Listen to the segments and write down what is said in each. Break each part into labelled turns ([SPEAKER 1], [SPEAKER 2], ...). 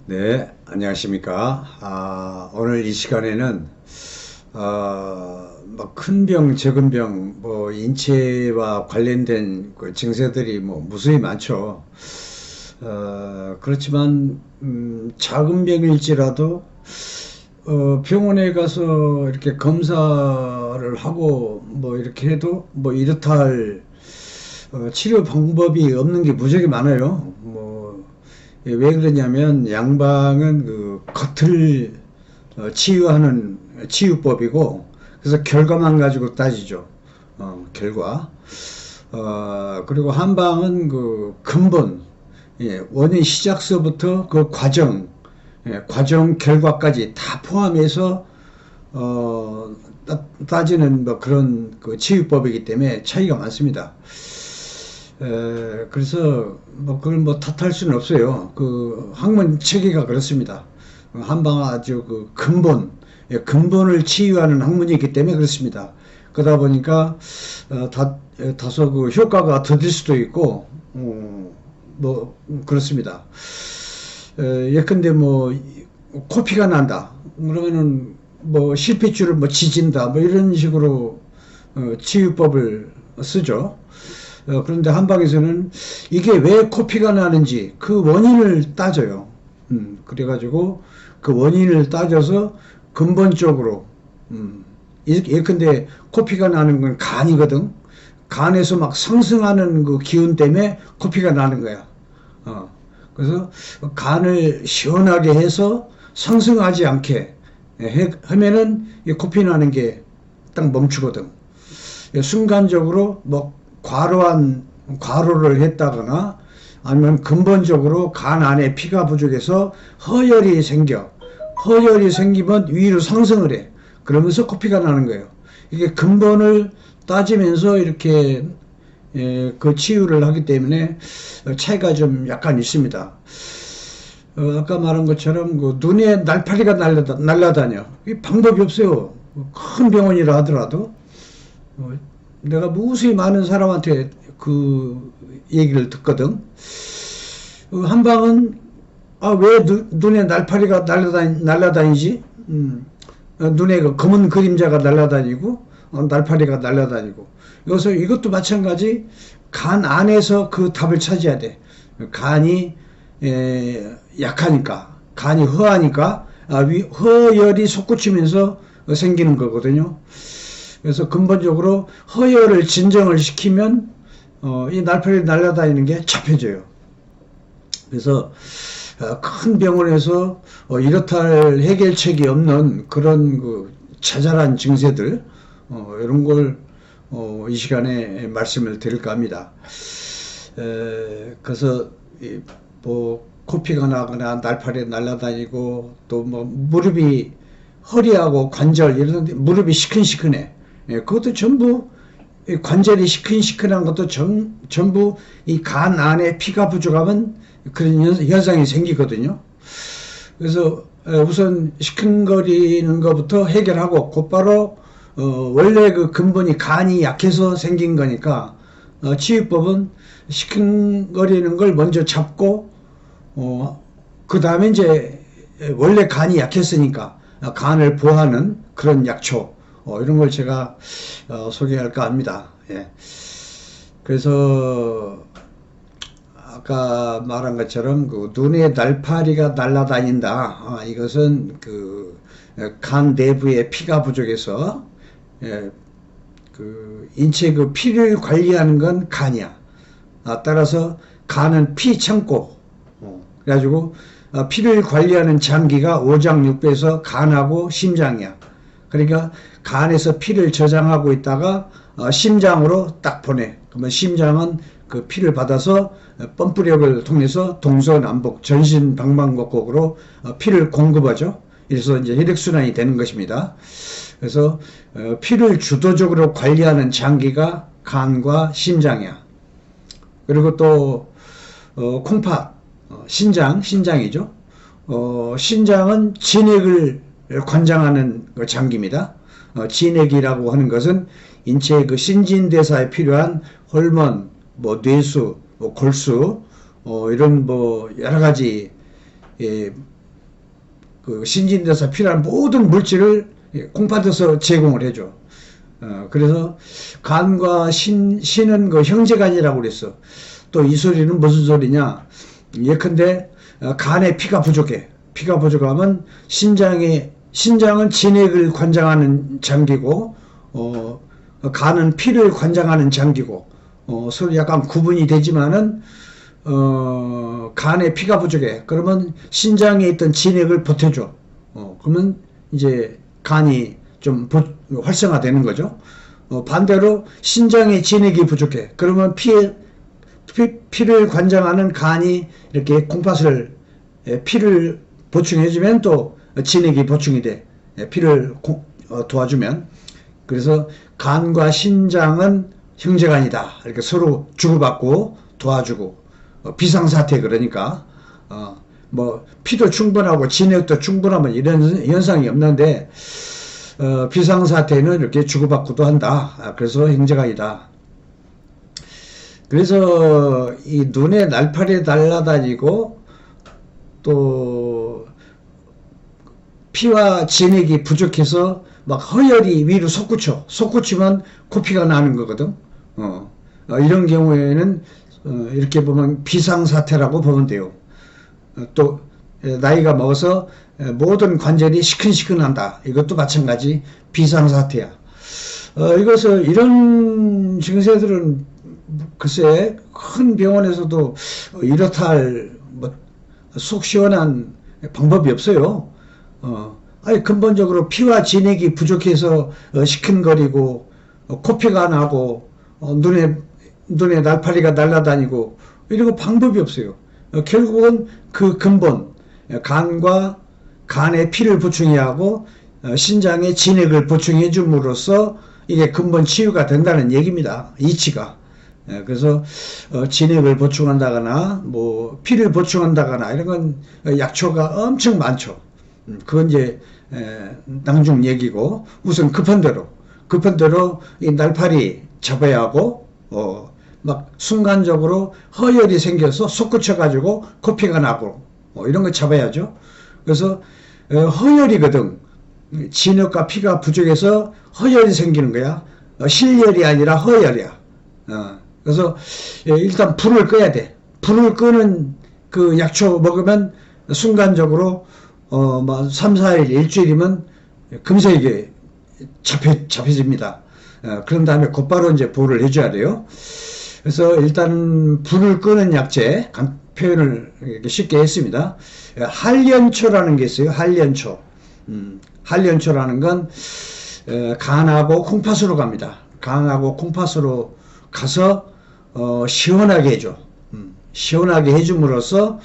[SPEAKER 1] 네, 안녕하십니까. 오늘 이 시간에는, 뭐 큰 병, 적은 병, 뭐, 인체와 관련된 그 증세들이 뭐, 무수히 많죠. 그렇지만, 작은 병일지라도, 병원에 가서 이렇게 검사를 하고, 뭐, 이렇게 해도, 뭐, 이렇다 할, 치료 방법이 없는 게 무지하게 많아요. 뭐, 왜 그러냐면 양방은 그 겉을 치유하는 치유법이고, 그래서 결과만 가지고 따지죠. 결과. 그리고 한방은 그 근본, 원인 시작서부터 그 과정, 과정 결과까지 다 포함해서 따지는 뭐 그런 그 치유법이기 때문에 차이가 많습니다. 그래서 뭐 그걸 뭐 탓할 수는 없어요. 그 학문 체계가 그렇습니다. 한방 아주 그 근본, 근본을 치유하는 학문이기 때문에 그렇습니다. 그러다 보니까 다소 그 효과가 더딜 수도 있고, 뭐 그렇습니다. 예컨대 뭐 코피가 난다. 그러면은 뭐 실핏줄을 뭐 지진다. 뭐 이런 식으로 치유법을 쓰죠. 그런데 한방에서는 이게 왜 코피가 나는지 그 원인을 따져요. 그래가지고 그 원인을 따져서 근본적으로, 예컨대 코피가 나는 건 간이거든. 간에서 막 상승하는 그 기운 때문에 코피가 나는 거야. 그래서 간을 시원하게 해서 상승하지 않게 하면은 이 코피 나는 게 딱 멈추거든. 순간적으로 뭐 과로를 했다거나 아니면 근본적으로 간 안에 피가 부족해서 허열이 생겨. 허열이 생기면 위로 상승을 해. 그러면서 코피가 나는 거예요. 이게 근본을 따지면서 이렇게 그 치유를 하기 때문에 차이가 좀 약간 있습니다. 아까 말한 것처럼 그 눈에 날파리가 날라다녀. 이 방법이 없어요. 큰 병원이라 하더라도. 내가 무수히 많은 사람한테 그 얘기를 듣거든. 한방은 왜 눈에 날파리가 날라다니지? 눈에 그 검은 그림자가 날라다니고 날파리가 날라다니고. 이것도 마찬가지. 간 안에서 그 답을 찾아야 돼. 간이 약하니까, 간이 허하니까 허열이 솟구치면서 생기는 거거든요. 그래서 근본적으로 허열을 진정을 시키면 이 날파리 날아다니는 게 잡혀져요. 그래서 큰 병원에서 이렇다 할 해결책이 없는 그런 그 자잘한 증세들, 이런 걸 이 시간에 말씀을 드릴까 합니다. 그래서 뭐 코피가 나거나 날파리 날아다니고 또 뭐 무릎이 허리하고 관절 이런 데 무릎이 시큰시큰해. 그것도 전부 관절이 시큰시큰한 것도 전부 이 간 안에 피가 부족하면 그런 현상이 생기거든요. 그래서 우선 시큰거리는 것부터 해결하고 곧바로 원래 그 근본이 간이 약해서 생긴 거니까 치유법은 시큰거리는 걸 먼저 잡고 그 다음에 이제 원래 간이 약했으니까 간을 보호하는 그런 약초 이런 걸 제가 소개할까 합니다. 예. 그래서 아까 말한 것처럼 그 눈에 날파리가 날아다닌다. 이것은 그 간 내부에 피가 부족해서 그 인체 그 피를 관리하는 건 간이야. 따라서 간은 피 창고. 그래가지고 피를 관리하는 장기가 오장육부에서 간하고 심장이야. 그러니까 간에서 피를 저장하고 있다가 심장으로 딱 보내. 그러면 심장은 그 피를 받아서 펌프력을 통해서 동서남북 전신 방방곡곡으로 피를 공급하죠. 그래서 이제 혈액순환이 되는 것입니다. 그래서 피를 주도적으로 관리하는 장기가 간과 심장이야. 그리고 또 콩팥, 신장이죠. 신장은 진액을 관장하는 장기입니다. 진액이라고 하는 것은 인체의 그 신진대사에 필요한 호르몬, 뭐 뇌수, 뭐 골수, 이런 뭐 여러 가지 그 신진대사 필요한 모든 물질을 콩팥에서 제공을 해줘. 그래서 간과 신은 그 형제간이라고 그랬어. 또 이 소리는 무슨 소리냐? 예컨대 간에 피가 부족해. 피가 부족하면 신장은 진액을 관장하는 장기고, 간은 피를 관장하는 장기고, 서로 약간 구분이 되지만은, 간에 피가 부족해. 그러면 신장에 있던 진액을 보태줘. 그러면 이제 간이 좀 활성화되는 거죠. 반대로 신장에 진액이 부족해. 그러면 피를 관장하는 간이 이렇게 콩팥을 피를 보충해주면 또 진액이 보충이 돼. 피를 도와주면. 그래서 간과 신장은 형제간이다. 이렇게 서로 주고받고 도와주고 비상사태 그러니까 뭐 피도 충분하고 진액도 충분하면 이런 현상이 없는데 비상사태는 이렇게 주고받고도 한다. 그래서 형제간이다. 그래서 이 눈에 날파리 날아다니고 또 피와 진액이 부족해서 막 허혈이 위로 솟구치면 코피가 나는 거거든. 이런 경우에는 이렇게 보면 비상사태라고 보면 돼요. 또 나이가 먹어서 모든 관절이 시큰시큰한다. 이것도 마찬가지 비상사태야. 이것을 이런 증세들은 글쎄 큰 병원에서도 이렇다 할 속 시원한 방법이 없어요. 아니 근본적으로 피와 진액이 부족해서 시큰거리고 코피가 나고 눈에 날파리가 날아다니고 이런 방법이 없어요. 결국은 그 근본 간과 간에 피를 보충해야 하고 신장에 진액을 보충해 줌으로써 이게 근본 치유가 된다는 얘기입니다. 이치가. 그래서 진액을 보충한다거나 뭐 피를 보충한다거나 이런 건 약초가 엄청 많죠. 그건 이제 나중 얘기고 우선 급한 대로 이 날파리 잡아야 하고 막 순간적으로 허혈이 생겨서 솟구쳐 가지고 코피가 나고 이런 거 잡아야죠. 그래서 허혈이거든. 진액과 피가 부족해서 허혈이 생기는 거야. 실혈이 아니라 허혈이야. 그래서 일단 불을 꺼야 돼. 불을 끄는 그 약초 먹으면 순간적으로 뭐 3, 4일, 일주일이면 금세 이게 잡혀집니다. 그런 다음에 곧바로 이제 보호를 해줘야 돼요. 그래서 일단 불을 끄는 약재, 표현을 쉽게 했습니다. 한련초라는 게 있어요. 한련초. 한련초라는 건 간하고 콩팥으로 갑니다. 간하고 콩팥으로 가서 시원하게 해줘. 시원하게 해줌으로써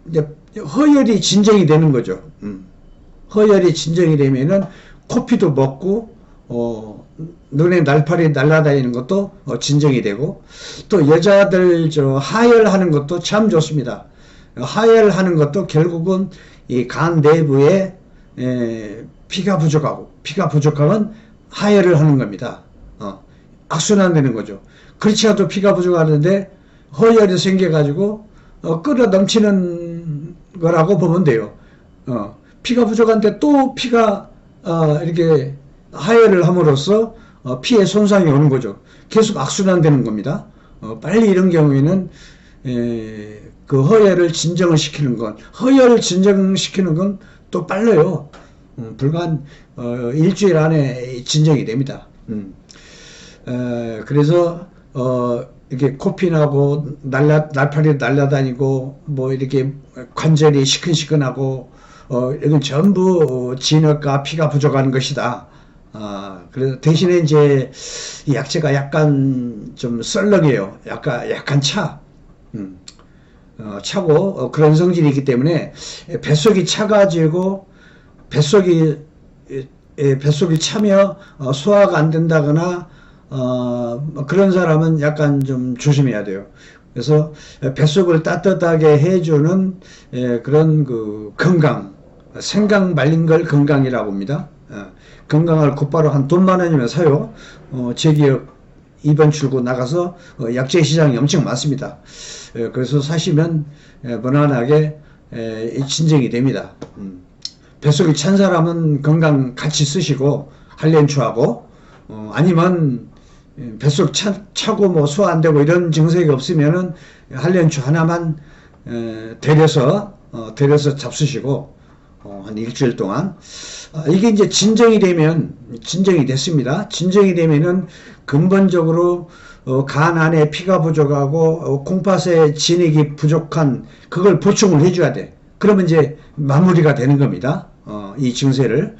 [SPEAKER 1] 이제 허혈이 진정이 되는 거죠. 허혈이 진정이 되면은 코피도 먹고 눈에 날파리 날아다니는 것도 진정이 되고 또 여자들 하혈하는 것도 참 좋습니다. 하혈하는 것도 결국은 이 간 내부에 피가 부족하면 하혈을 하는 겁니다. 악순환되는 거죠. 그렇지 않아도 피가 부족하는데 허혈이 생겨가지고 끓어 넘치는 거라고 보면 돼요. 피가 부족한데 또 피가 이렇게 하혈을 함으로써 피에 손상이 오는 거죠. 계속 악순환되는 겁니다. 빨리 이런 경우에는 그 허혈을 진정을 시키는 건 허혈을 진정시키는 건 또 빨라요. 불과 한 일주일 안에 진정이 됩니다. 그래서 이렇게 코피 나고 날파리 날아다니고 뭐 이렇게 관절이 시큰시큰하고 이건 전부 진액과 피가 부족한 것이다. 그래서 대신에 이제 이 약재가 약간 좀 썰렁해요. 약간 차고 그런 성질이 있기 때문에 뱃속이 차가지고 뱃속이 차며 소화가 안 된다거나 그런 사람은 약간 좀 조심해야 돼요. 그래서 뱃속을 따뜻하게 해주는 그런 그 건강, 생강 말린 걸 건강이라고 합니다. 건강을 곧바로 한 돈 10,000원이면 사요. 제 기업 2번 출구 나가서 약재 시장이 엄청 많습니다. 그래서 사시면 무난하게 진정이 됩니다. 뱃속이 찬 사람은 건강 같이 쓰시고 한련초하고 아니면 뱃속 차고 뭐 소화 안 되고 이런 증세가 없으면은 한련초 하나만 데려서 잡수시고 한 일주일 동안 이게 이제 진정이 됐습니다. 진정이 되면은 근본적으로 간 안에 피가 부족하고 콩팥의 진액이 부족한 그걸 보충을 해줘야 돼. 그러면 이제 마무리가 되는 겁니다. 이 증세를.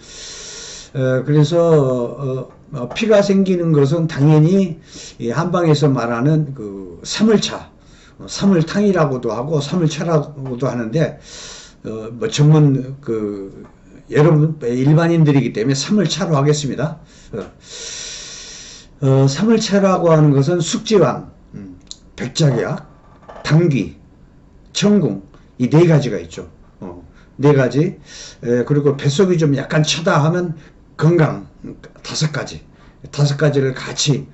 [SPEAKER 1] 그래서 피가 생기는 것은 당연히 이 한방에서 말하는 그 사물차, 사물탕이라고도 하고 사물차라고도 하는데 뭐 전문 그 여러분 일반인들이기 때문에 사물차로 하겠습니다. 사물차라고 하는 것은 숙지왕, 백작약, 당귀, 청궁 이 네 가지가 있죠. 네 가지. 그리고 뱃속이 좀 약간 차다 하면 건강 다섯 가지를 같이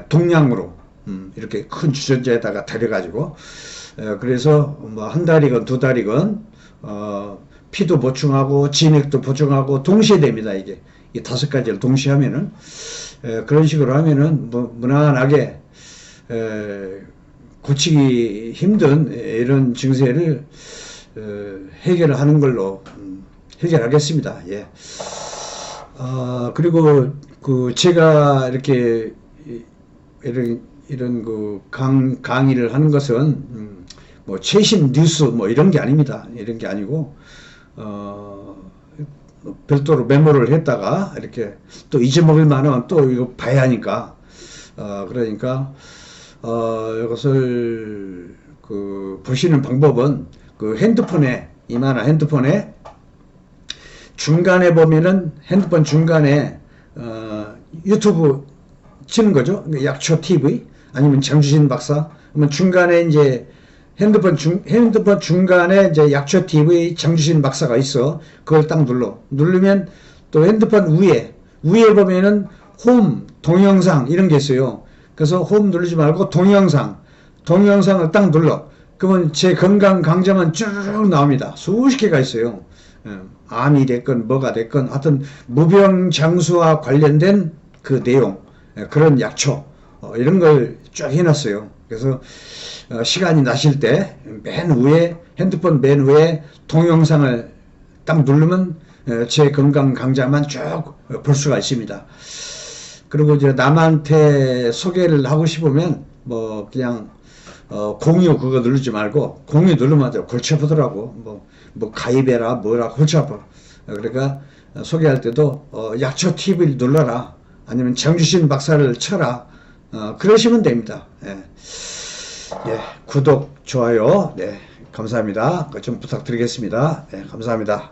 [SPEAKER 1] 동량으로 이렇게 큰 주전자에다가 데려가지고 그래서 뭐 한 달이건 두 달이건 피도 보충하고 진액도 보충하고 동시에 됩니다. 이게 이 다섯 가지를 동시에 하면은 그런 식으로 하면은 뭐 무난하게 고치기 힘든 이런 증세를 해결하는 걸로 해결하겠습니다. 예. 그리고 그 제가 이렇게 이런 그 강의를 하는 것은 뭐 최신 뉴스 뭐 이런 게 아닙니다. 이런 게 아니고 별도로 메모를 했다가 이렇게 또 잊어먹을 만하면 또 이거 봐야 하니까 그러니까 이것을 그 보시는 방법은 그 핸드폰에 이만한 핸드폰에 중간에 보면은 핸드폰 중간에 유튜브 치는 거죠. 약초 TV 아니면 장주신 박사. 그러면 중간에 이제 핸드폰 중간에 이제 약초 TV 장주신 박사가 있어. 그걸 딱 누르면 또 핸드폰 위에 보면은 홈 동영상 이런 게 있어요. 그래서 홈 누르지 말고 동영상을 딱 눌러. 그러면 제 건강 강좌만 쭉 나옵니다. 수십 개가 있어요. 암이 됐건 뭐가 됐건 하여튼 무병장수와 관련된 그 내용, 그런 약초 이런 걸 쭉 해놨어요. 그래서 시간이 나실 때 핸드폰 맨 위에 동영상을 딱 누르면 제 건강 강좌만 쭉 볼 수가 있습니다. 그리고 이제 남한테 소개를 하고 싶으면 뭐 그냥 공유 그거 누르지 말고 공유 누르면 골치 아프더라고. 뭐 가입해라 뭐라 골치 아파. 그러니까 소개할 때도 약초 TV를 눌러라 아니면 장주신 박사를 쳐라 그러시면 됩니다. 예. 예, 구독 좋아요 네 감사합니다. 좀 부탁드리겠습니다. 네 감사합니다.